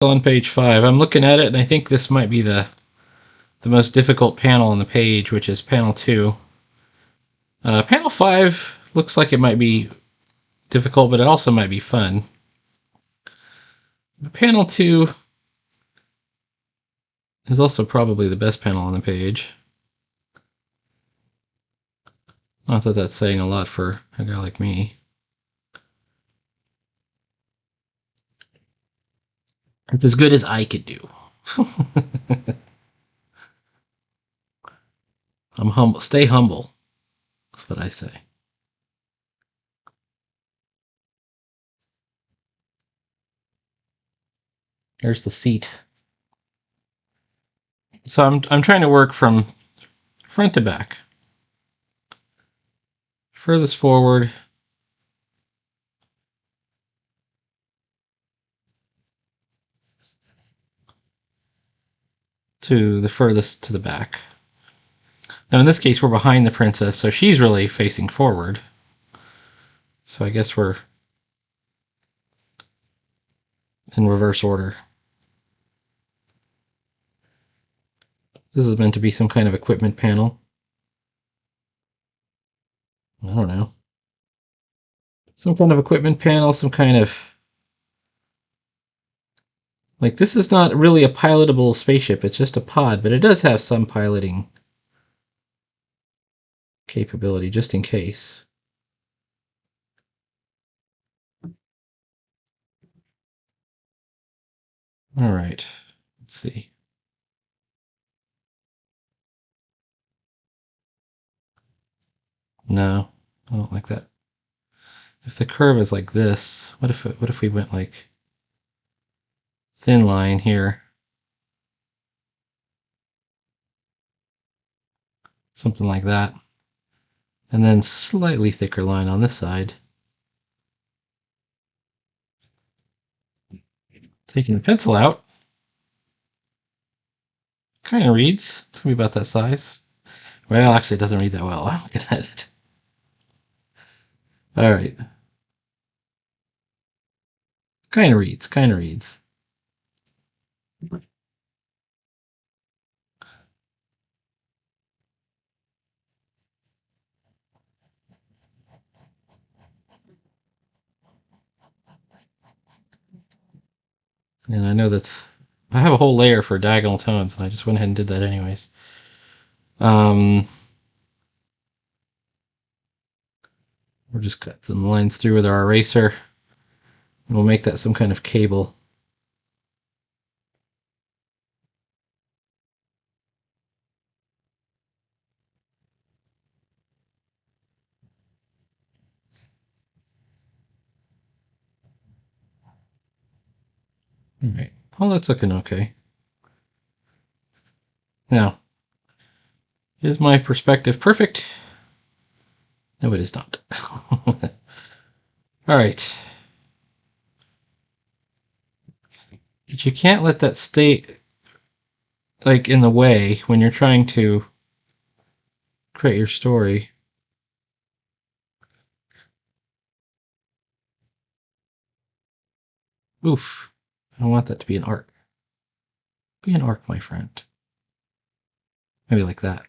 On page 5. I'm looking at it, and I think this might be the most difficult panel on the page, which is panel 2. Panel 5 looks like it might be difficult, but it also might be fun. Panel 2 is also probably the best panel on the page. Not that that's saying a lot for a guy like me. It's as good as I could do. I'm humble. Stay humble. That's what I say. Here's the seat. So I'm trying to work from front to back. Furthest forward to the furthest to the back. Now in this case we're behind the princess, so she's really facing forward. So I guess we're in reverse order. This is meant to be some kind of equipment panel. I don't know. Some kind of equipment panel, some kind of... Like, this is not really a pilotable spaceship, it's just a pod, but it does have some piloting capability, just in case. Alright, let's see. No, I don't like that. If the curve is like this, what if we went like thin line here? Something like that. And then slightly thicker line on this side. Taking the pencil out. Kind of reads. It's going to be about that size. Well, actually, it doesn't read that well. I'm looking at it. All right. Kind of reads. Kind of reads. And I know I have a whole layer for diagonal tones, and I just went ahead and did that anyways. We'll just cut some lines through with our eraser. And we'll make that some kind of cable. All right. Well, that's looking okay. Now, is my perspective perfect? No, it is not. All right. But you can't let that stay like in the way when you're trying to create your story. Oof. I don't want that to be an arc. Be an arc, my friend. Maybe like that.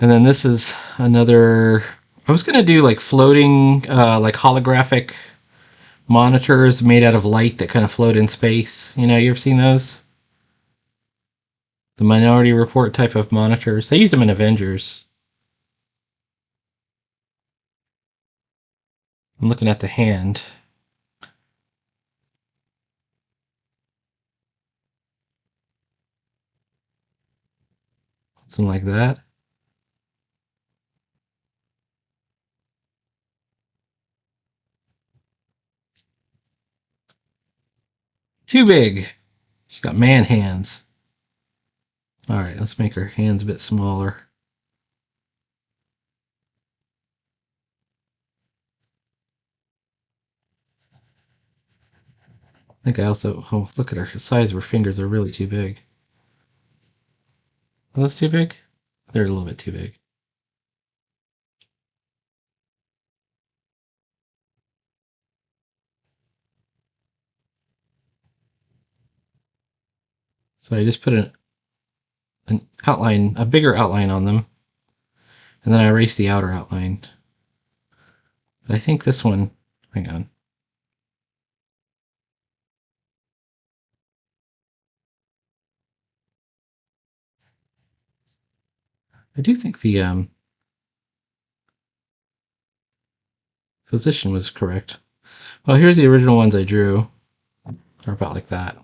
And then this is another... I was going to do like floating, like holographic monitors made out of light that kind of float in space. You know, you ever seen those? The Minority Report type of monitors. They used them in Avengers. I'm looking at the hand. Something like that. Too big. She's got man hands. Alright, let's make her hands a bit smaller. I think I also... Oh, look at her. The size of her fingers are really too big. Are those too big? They're a little bit too big. So I just put an outline, a bigger outline on them, and then I erase the outer outline. But I think this one, hang on. I do think the position was correct. Well, here's the original ones I drew. They're about like that.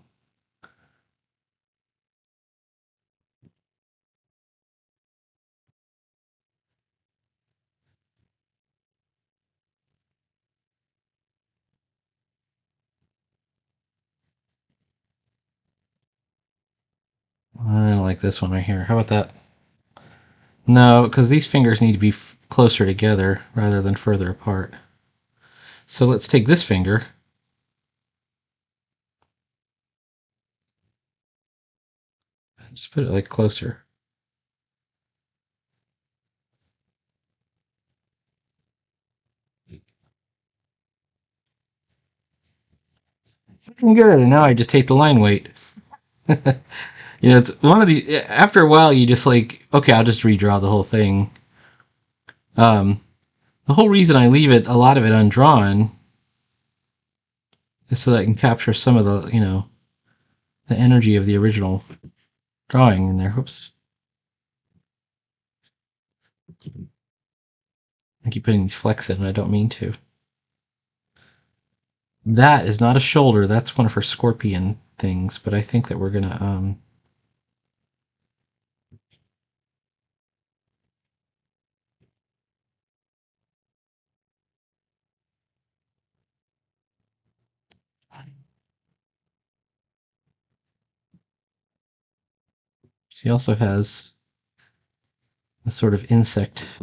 I don't like this one right here. How about that? No, because these fingers need to be closer together rather than further apart. So let's take this finger. Just put it like closer. I'm good. And now I just take the line weight. It's one of the. After a while, you just like, okay, I'll just redraw the whole thing. Um, the whole reason I leave it, a lot of it undrawn, is so that I can capture some of the energy of the original drawing in there. Oops. I keep putting these flecks in, and I don't mean to. That is not a shoulder. That's one of her scorpion things, but I think that we're gonna she also has a sort of insect.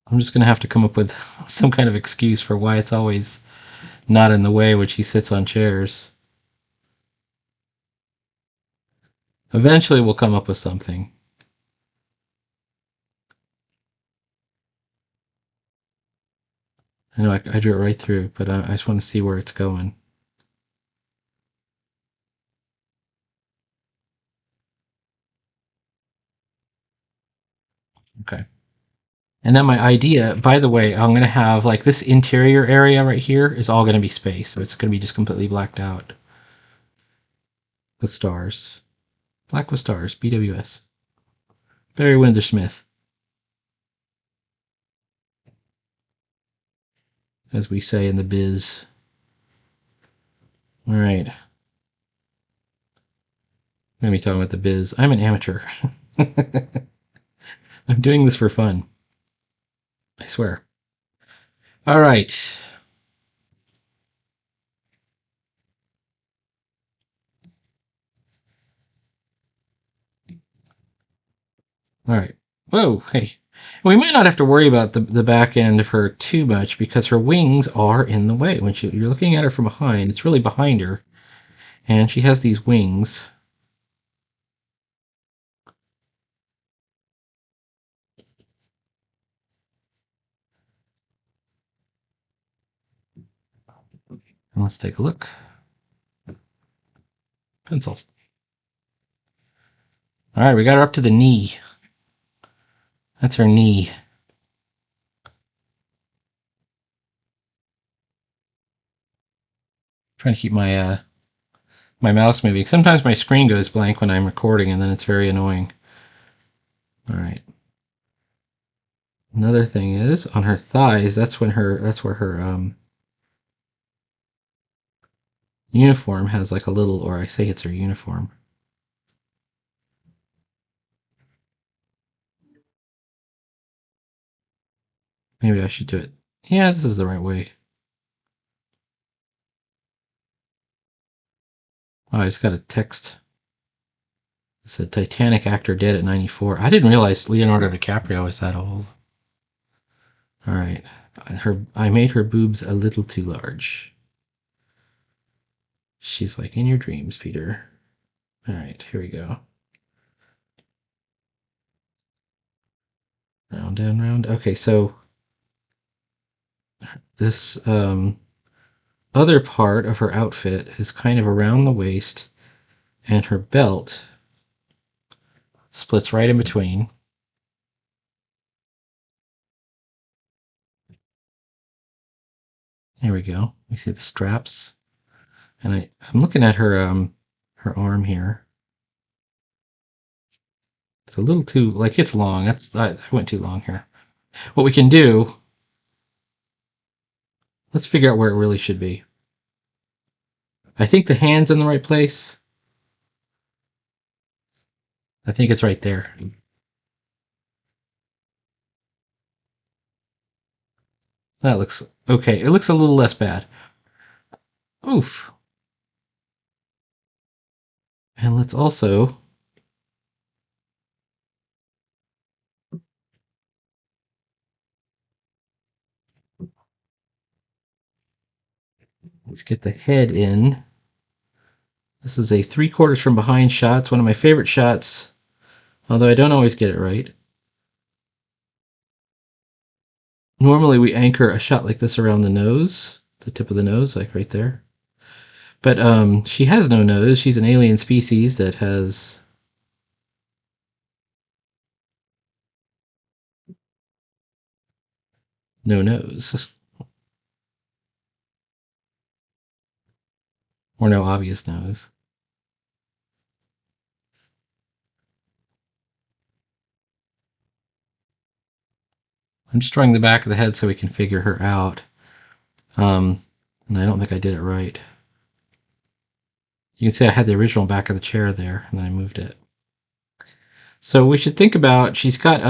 I'm just gonna have to come up with some kind of excuse for why it's always not in the way when she sits on chairs. Eventually, we'll come up with something. I know I drew it right through, but I just want to see where it's going. Okay. And then my idea, by the way, I'm going to have like this interior area right here is all going to be space. So it's going to be just completely blacked out with stars. Black with stars, BWS. Barry Windsor Smith, as we say in the biz. All right. I'm going to be talking about the biz. I'm an amateur. I'm doing this for fun. I swear. All right. All right. Whoa, hey. We might not have to worry about the back end of her too much because her wings are in the way. When you're looking at her from behind, it's really behind her. And she has these wings. And let's take a look. Pencil. All right, we got her up to the knee. That's her knee. Trying to keep my mouse moving. Sometimes my screen goes blank when I'm recording, and then it's very annoying. All right. Another thing is on her thighs. That's where her uniform has like a little, or I say it's her uniform. Maybe I should do it. Yeah, this is the right way. Oh, I just got a text. It said Titanic actor dead at 94. I didn't realize Leonardo DiCaprio was that old. All right. I made her boobs a little too large. She's like, in your dreams, Peter. All right, here we go. Round and round. Okay, so this other part of her outfit is kind of around the waist, and her belt splits right in between. There we go. We see the straps, and I'm looking at her arm here. It's a little too like it's long. I went too long here. What we can do, let's figure out where it really should be. I think the hand's in the right place. I think it's right there. That looks okay. It looks a little less bad. Oof. And let's also let's get the head in. This is a 3/4 from behind shot. It's one of my favorite shots, although I don't always get it right. Normally we anchor a shot like this around the nose, the tip of the nose, like right there. But she has no nose. She's an alien species that has no nose, or no obvious nose. I'm just drawing the back of the head so we can figure her out. And I don't think I did it right. You can see I had the original back of the chair there, and then I moved it. So we should think about, she's got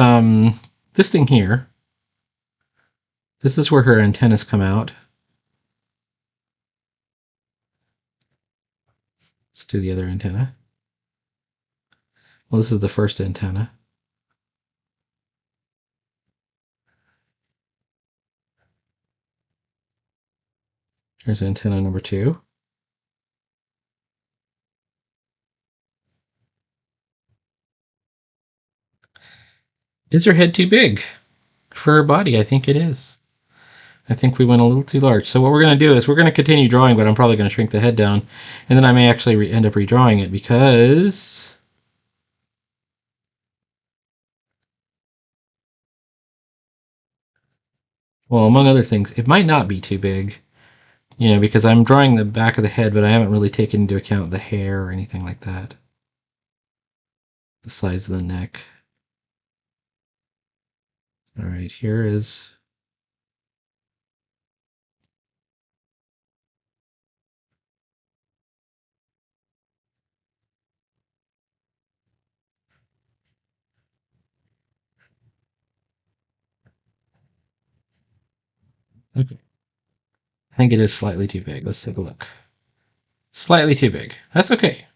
this thing here. This is where her antennas come out. Let's do the other antenna. Well, this is the first antenna. Here's antenna number 2. Is her head too big for her body? I think it is. I think we went a little too large. So what we're going to do is we're going to continue drawing, but I'm probably going to shrink the head down, and then I may actually end up redrawing it because well, among other things, it might not be too big, because I'm drawing the back of the head, but I haven't really taken into account the hair or anything like that. The size of the neck. All right, here is. Okay. I think it is slightly too big. Let's take a look. Slightly too big. That's okay.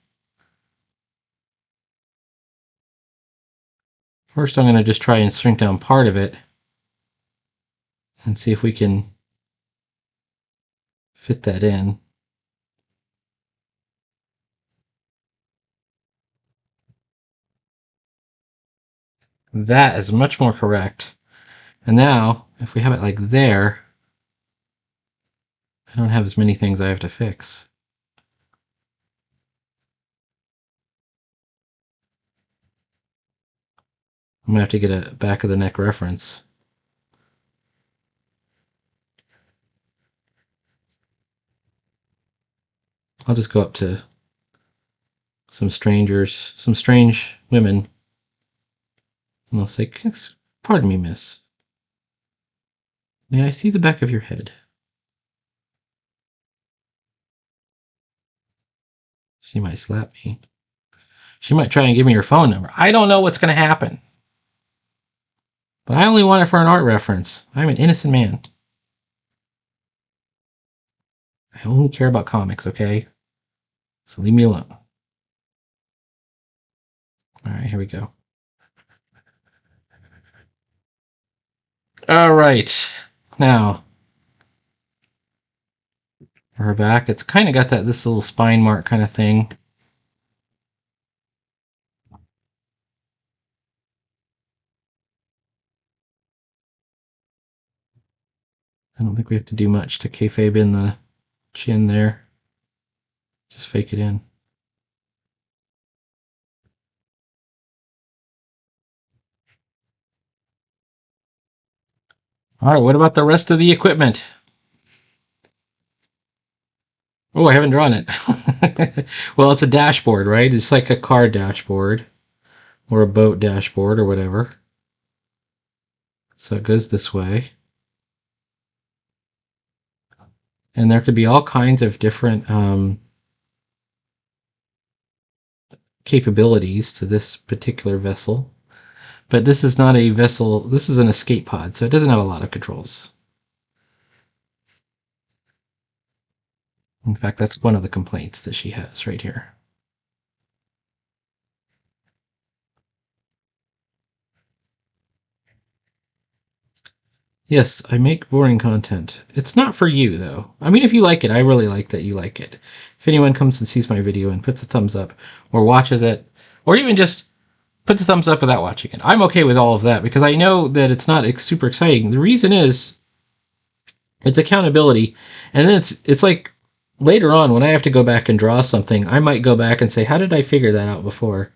First, I'm going to just try and shrink down part of it and see if we can fit that in. That is much more correct. And now, if we have it like there, I don't have as many things I have to fix. I'm going to have to get a back of the neck reference. I'll just go up to some strangers, some strange women, and I'll say, "Pardon me, miss. May I see the back of your head?" She might slap me. She might try and give me her phone number. I don't know what's going to happen. But I only want it for an art reference. I'm an innocent man. I only care about comics, okay? So leave me alone. All right, here we go. All right. Now, for her back, it's kind of got this little spine mark kind of thing. I don't think we have to do much to kayfabe in the chin there. Just fake it in. All right, what about the rest of the equipment? Oh, I haven't drawn it. Well, it's a dashboard, right? It's like a car dashboard or a boat dashboard or whatever. So it goes this way. And there could be all kinds of different capabilities to this particular vessel. But this is not a vessel, this is an escape pod, so it doesn't have a lot of controls. In fact, that's one of the complaints that she has right here. Yes, I make boring content. It's not for you, though. I mean, if you like it, I really like that you like it. If anyone comes and sees my video and puts a thumbs up, or watches it, or even just puts a thumbs up without watching it, I'm okay with all of that, because I know that it's not super exciting. The reason is, it's accountability, and then it's like, later on, when I have to go back and draw something, I might go back and say, how did I figure that out before?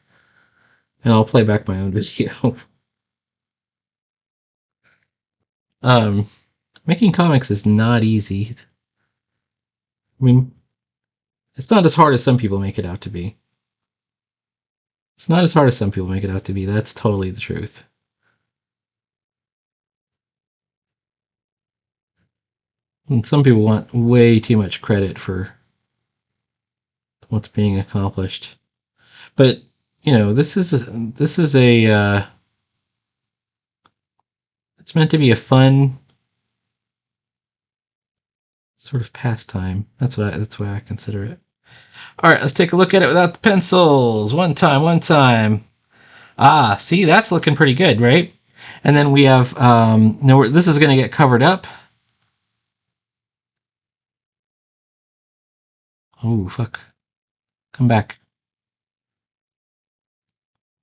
And I'll play back my own video. um, Making comics is not easy. I mean, it's not as hard as some people make it out to be. It's not as hard as some people make it out to be. That's totally the truth. And some people want way too much credit for what's being accomplished. But this is a it's meant to be a fun sort of pastime. That's why I consider it. All right, let's take a look at it without the pencils. One time, one time. Ah, see, that's looking pretty good, right? And then we have no. This is going to get covered up. Oh fuck! Come back.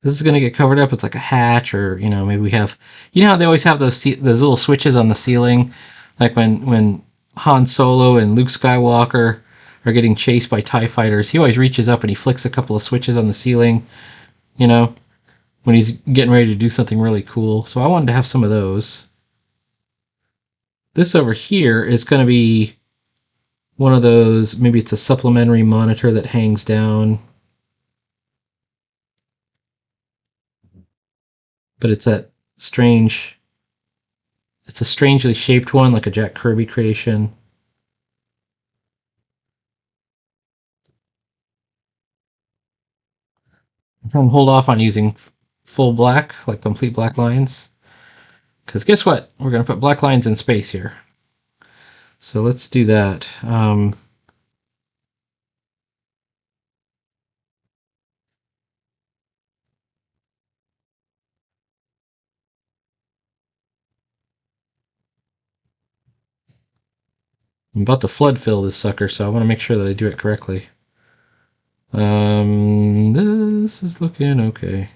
This is going to get covered up. It's like a hatch, or maybe we have. You know how they always have those little switches on the ceiling, like when Han Solo and Luke Skywalker are getting chased by TIE fighters. He always reaches up and he flicks a couple of switches on the ceiling. You know, when he's getting ready to do something really cool. So I wanted to have some of those. This over here is going to be one of those. Maybe it's a supplementary monitor that hangs down. But it's that strange. It's a strangely shaped one, like a Jack Kirby creation. I'm trying to hold off on using full black, like complete black lines. Because guess what? We're going to put black lines in space here. So let's do that. I'm about to flood fill this sucker, so I want to make sure that I do it correctly. This is looking okay.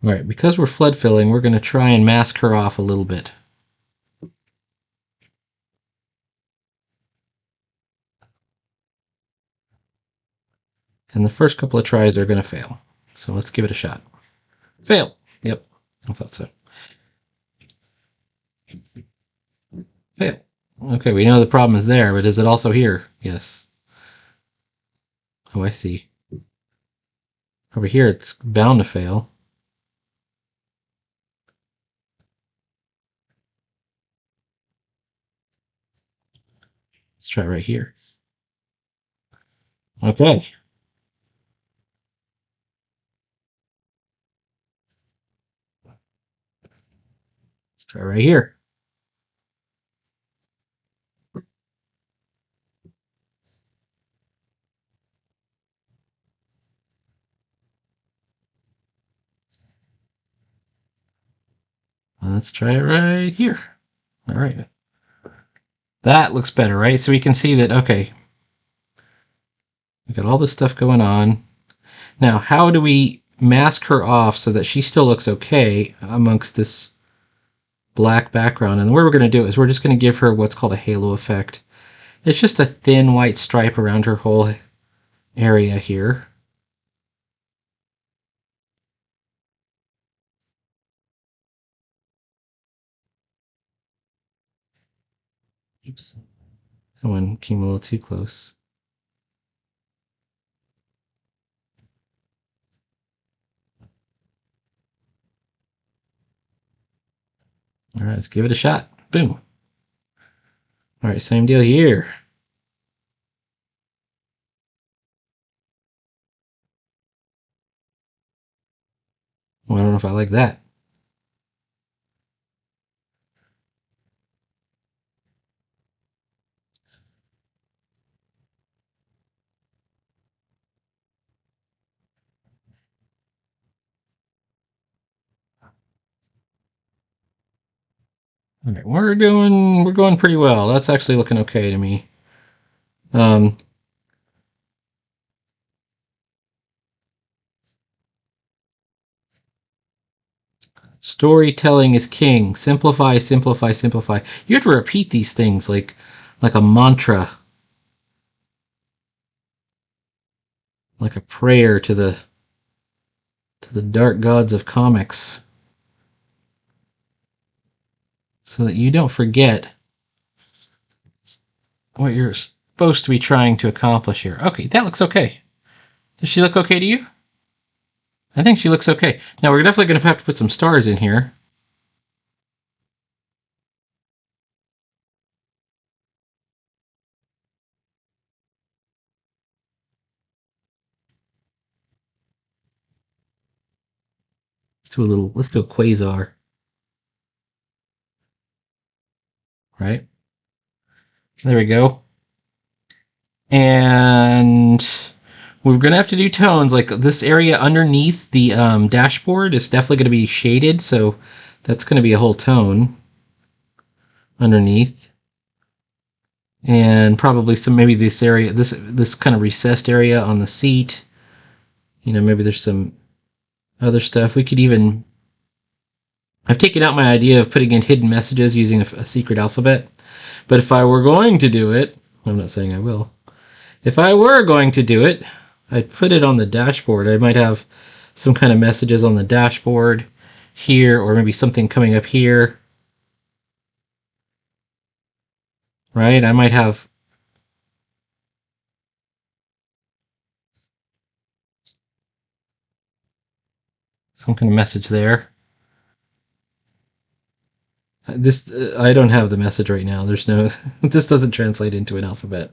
All right, because we're flood filling, we're going to try and mask her off a little bit. And the first couple of tries are going to fail. So let's give it a shot. Fail. Yep, I thought so. Fail. Okay, we know the problem is there, but is it also here? Yes. Oh, I see. Over here, it's bound to fail. Let's try right here. Okay. Let's try right here. Let's try it right here. All right. That looks better, right? So we can see that, okay, we got all this stuff going on. Now, how do we mask her off so that she still looks okay amongst this black background. And what we're going to do is we're just going to give her what's called a halo effect. It's just a thin white stripe around her whole area here. Oops. That one came a little too close. All right, let's give it a shot. Boom. All right, same deal here. Well, I don't know if I like that. All right, we're going pretty well. That's actually looking okay to me. Storytelling is king. Simplify, simplify, simplify. You have to repeat these things like a mantra, like a prayer to the dark gods of comics, so that you don't forget what you're supposed to be trying to accomplish here. Okay, that looks okay. Does she look okay to you? I think she looks okay. Now we're definitely going to have to put some stars in here. Let's do a quasar, right? There we go. And we're going to have to do tones. Like this area underneath the dashboard is definitely going to be shaded, so that's going to be a whole tone underneath. And probably maybe this area, this kind of recessed area on the seat. Maybe there's some other stuff. We could even... I've taken out my idea of putting in hidden messages using a secret alphabet. But if I were going to do it, I'm not saying I will. If I were going to do it, I'd put it on the dashboard. I might have some kind of messages on the dashboard here, or maybe something coming up here. Right? I might have some kind of message there. I don't have the message right now. There's no... This doesn't translate into an alphabet.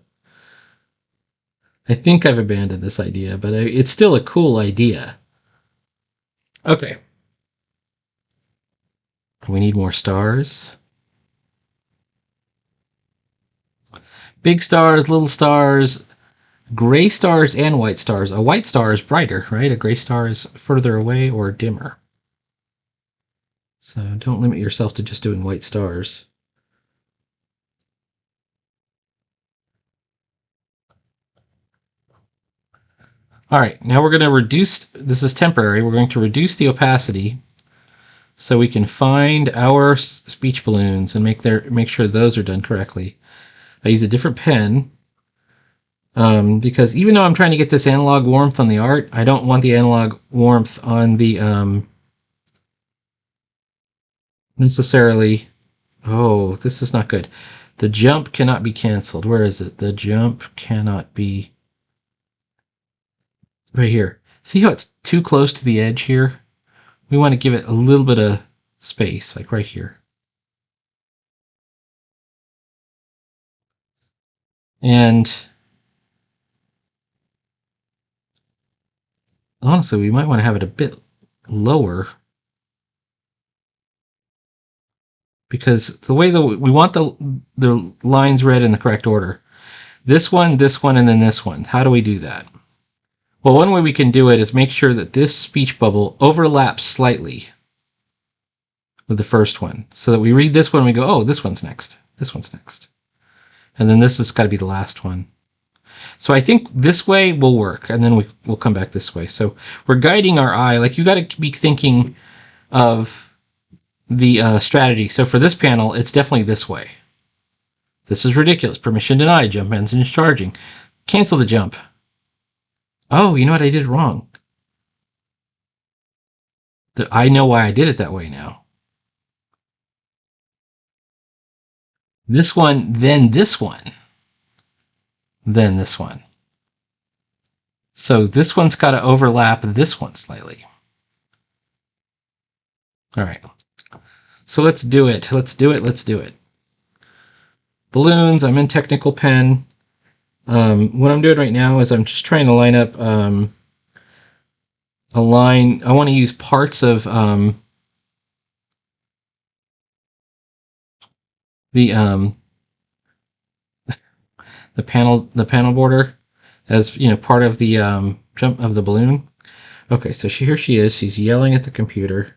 I think I've abandoned this idea, but it's still a cool idea. Okay. We need more stars. Big stars, little stars, gray stars, and white stars. A white star is brighter, right? A gray star is further away or dimmer. So don't limit yourself to just doing white stars. All right, now we're going to reduce... This is temporary. We're going to reduce the opacity so we can find our speech balloons and make sure those are done correctly. I use a different pen because even though I'm trying to get this analog warmth on the art, I don't want the analog warmth on the necessarily... Oh, this is not good. The jump cannot be canceled. Where is it? The jump cannot be... Right here. See how it's too close to the edge here? We want to give it a little bit of space, like right here. And honestly, we might want to have it a bit lower, because the way we want the lines read in the correct order. This one, and then this one. How do we do that? Well, one way we can do it is make sure that this speech bubble overlaps slightly with the first one, so that we read this one and we go, oh, this one's next. This one's next. And then this has got to be the last one. So I think this way will work, and then we'll come back this way. So we're guiding our eye. Like, you got to be thinking of the strategy. So for this panel, it's definitely this way. This is ridiculous. Permission denied. Jump engine is charging. Cancel the jump. Oh, you know what? I did it wrong. I know why I did it that way now. This one, then this one, then this one. So this one's got to overlap this one slightly. All right. So let's do it. Let's do it. Balloons. I'm in technical pen. What I'm doing right now is I'm just trying to line up a line. I want to use parts of the panel border as part of the jump of the balloon. Okay, so here she is. She's yelling at the computer,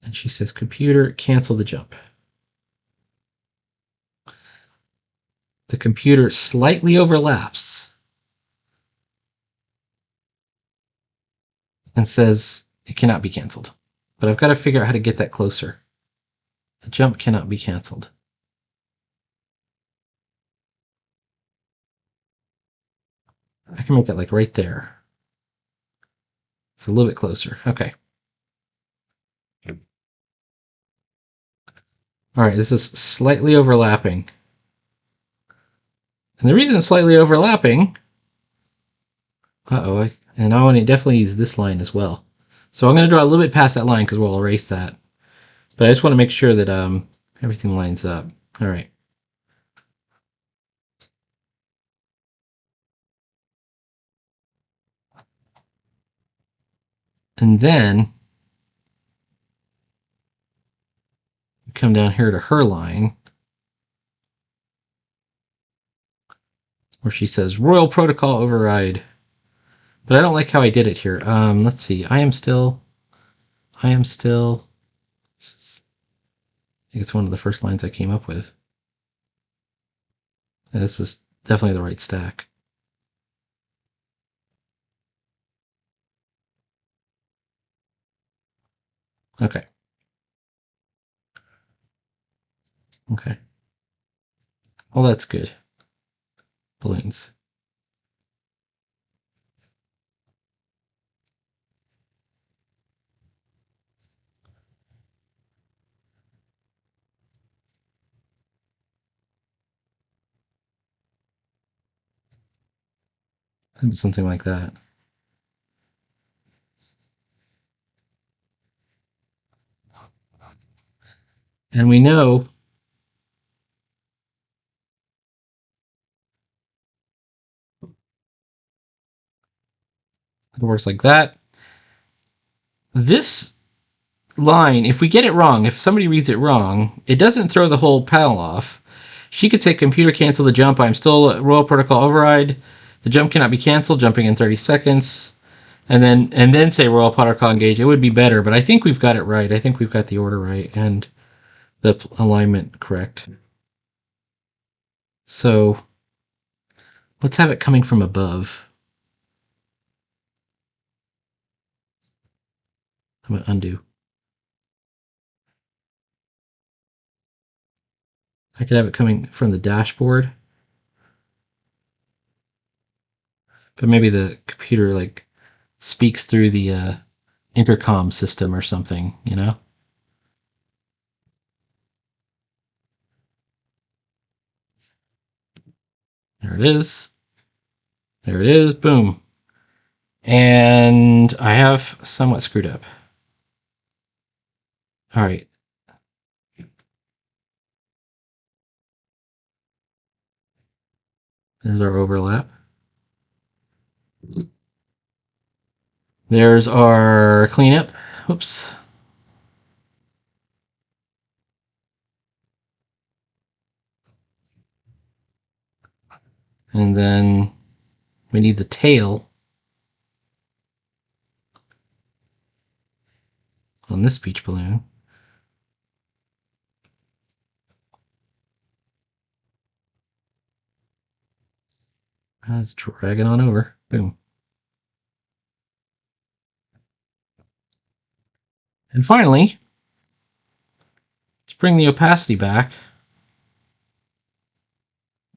and she says, "Computer, cancel the jump." The computer slightly overlaps and says it cannot be canceled. But I've got to figure out how to get that closer. The jump cannot be canceled. I can make it like right there. It's a little bit closer. Okay. All right, this is slightly overlapping. And the reason it's slightly overlapping, and I want to definitely use this line as well. So I'm going to draw a little bit past that line because we'll erase that. But I just want to make sure that everything lines up. All right. And then we come down here to her line, where she says Royal Protocol override. But I don't like how I did it here. Let's see. I am still. I think it's one of the first lines I came up with. This is definitely the right stack. Okay. Okay. Well, that's good. Balloons. Something like that. And we know it works like that. This line, if we get it wrong, if somebody reads it wrong, it doesn't throw the whole panel off. She could say, "Computer, cancel the jump. I'm still Royal Protocol override. The jump cannot be canceled. Jumping in 30 seconds." And then say Royal Protocol engage. It would be better, but I think we've got it right. I think we've got the order right and the alignment correct. So let's have it coming from above. I'm going to undo. I could have it coming from the dashboard. But maybe the computer speaks through the intercom system or something, There it is. There it is. Boom. And I have somewhat screwed up. All right. There's our overlap. There's our cleanup. Whoops. And then we need the tail on this beach balloon. Let's drag it on over. Boom. And finally, let's bring the opacity back.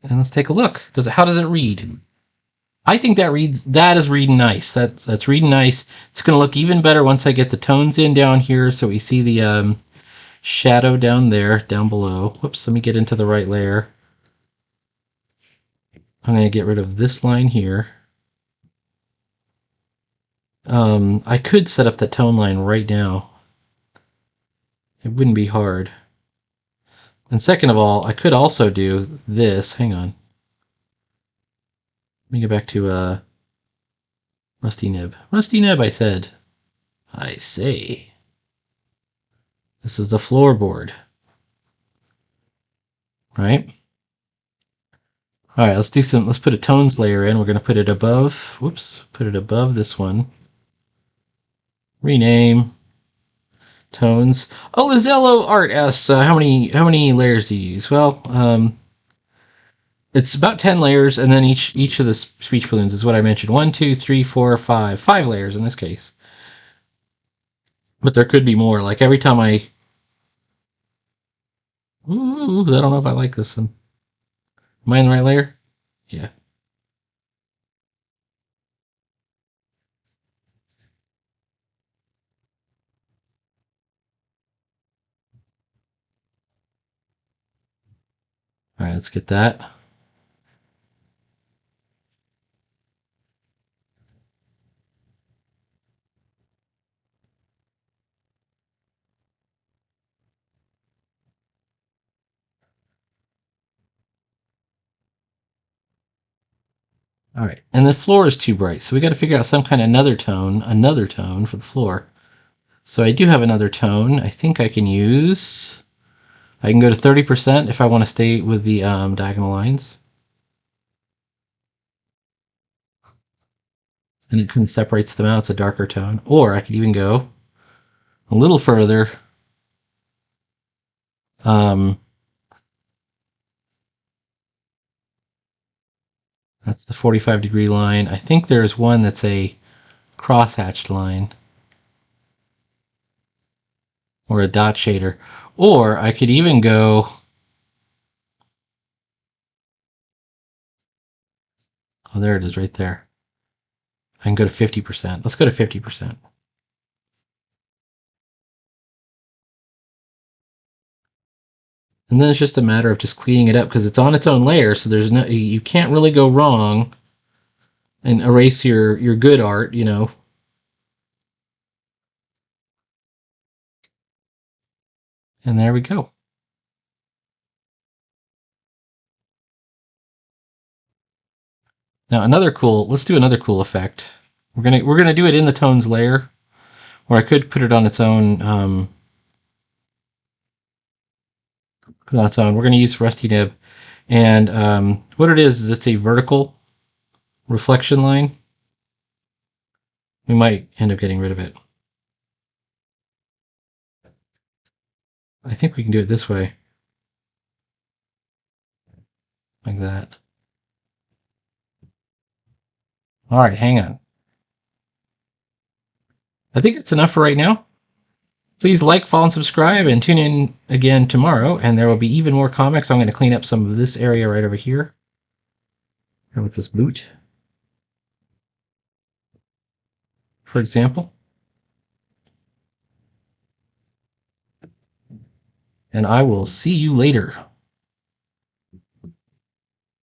And let's take a look. How does it read? I think that is reading nice. That's reading nice. It's going to look even better once I get the tones in down here, so we see the shadow down there, down below. Whoops, let me get into the right layer. I'm going to get rid of this line here. I could set up the tone line right now. It wouldn't be hard. And second of all, I could also do this. Hang on. Let me go back to Rusty Nib. Rusty Nib, I said. I say. This is the floorboard. Right? Alright, let's put a tones layer in. We're going to put it above, put it above this one. Rename. Tones. Oh, Lizello Art asks, how many layers do you use? Well, it's about 10 layers, and then each of the speech balloons is what I mentioned. 1, 2, 3, 4, 5. 5 layers in this case. But there could be more. Like every time Ooh, I don't know if I like this one. Am I in the right layer? Yeah. Alright, let's get that. Alright, and the floor is too bright, so we got to figure out some kind of another tone for the floor. So I do have another tone. I think I can go to 30% if I want to stay with the diagonal lines. And it kind of separates them out. It's a darker tone. Or I could even go a little further. That's the 45-degree line. I think there's one that's a cross-hatched line. Or a dot shader. Or I could even go... Oh, there it is right there. I can go to 50%. Let's go to 50%. And then it's just a matter of just cleaning it up because it's on its own layer, so you can't really go wrong and erase your good art, you know. And there we go. Now let's do another cool effect. We're gonna do it in the tones layer, or I could put it on its own. Put it on its own. We're gonna use Rusty Nib, and what it is it's a vertical reflection line. We might end up getting rid of it. I think we can do it this way, like that. All right, hang on. I think it's enough for right now. Please like, follow, and subscribe, and tune in again tomorrow, and there will be even more comics. I'm going to clean up some of this area right over here with this boot, for example. And I will see you later.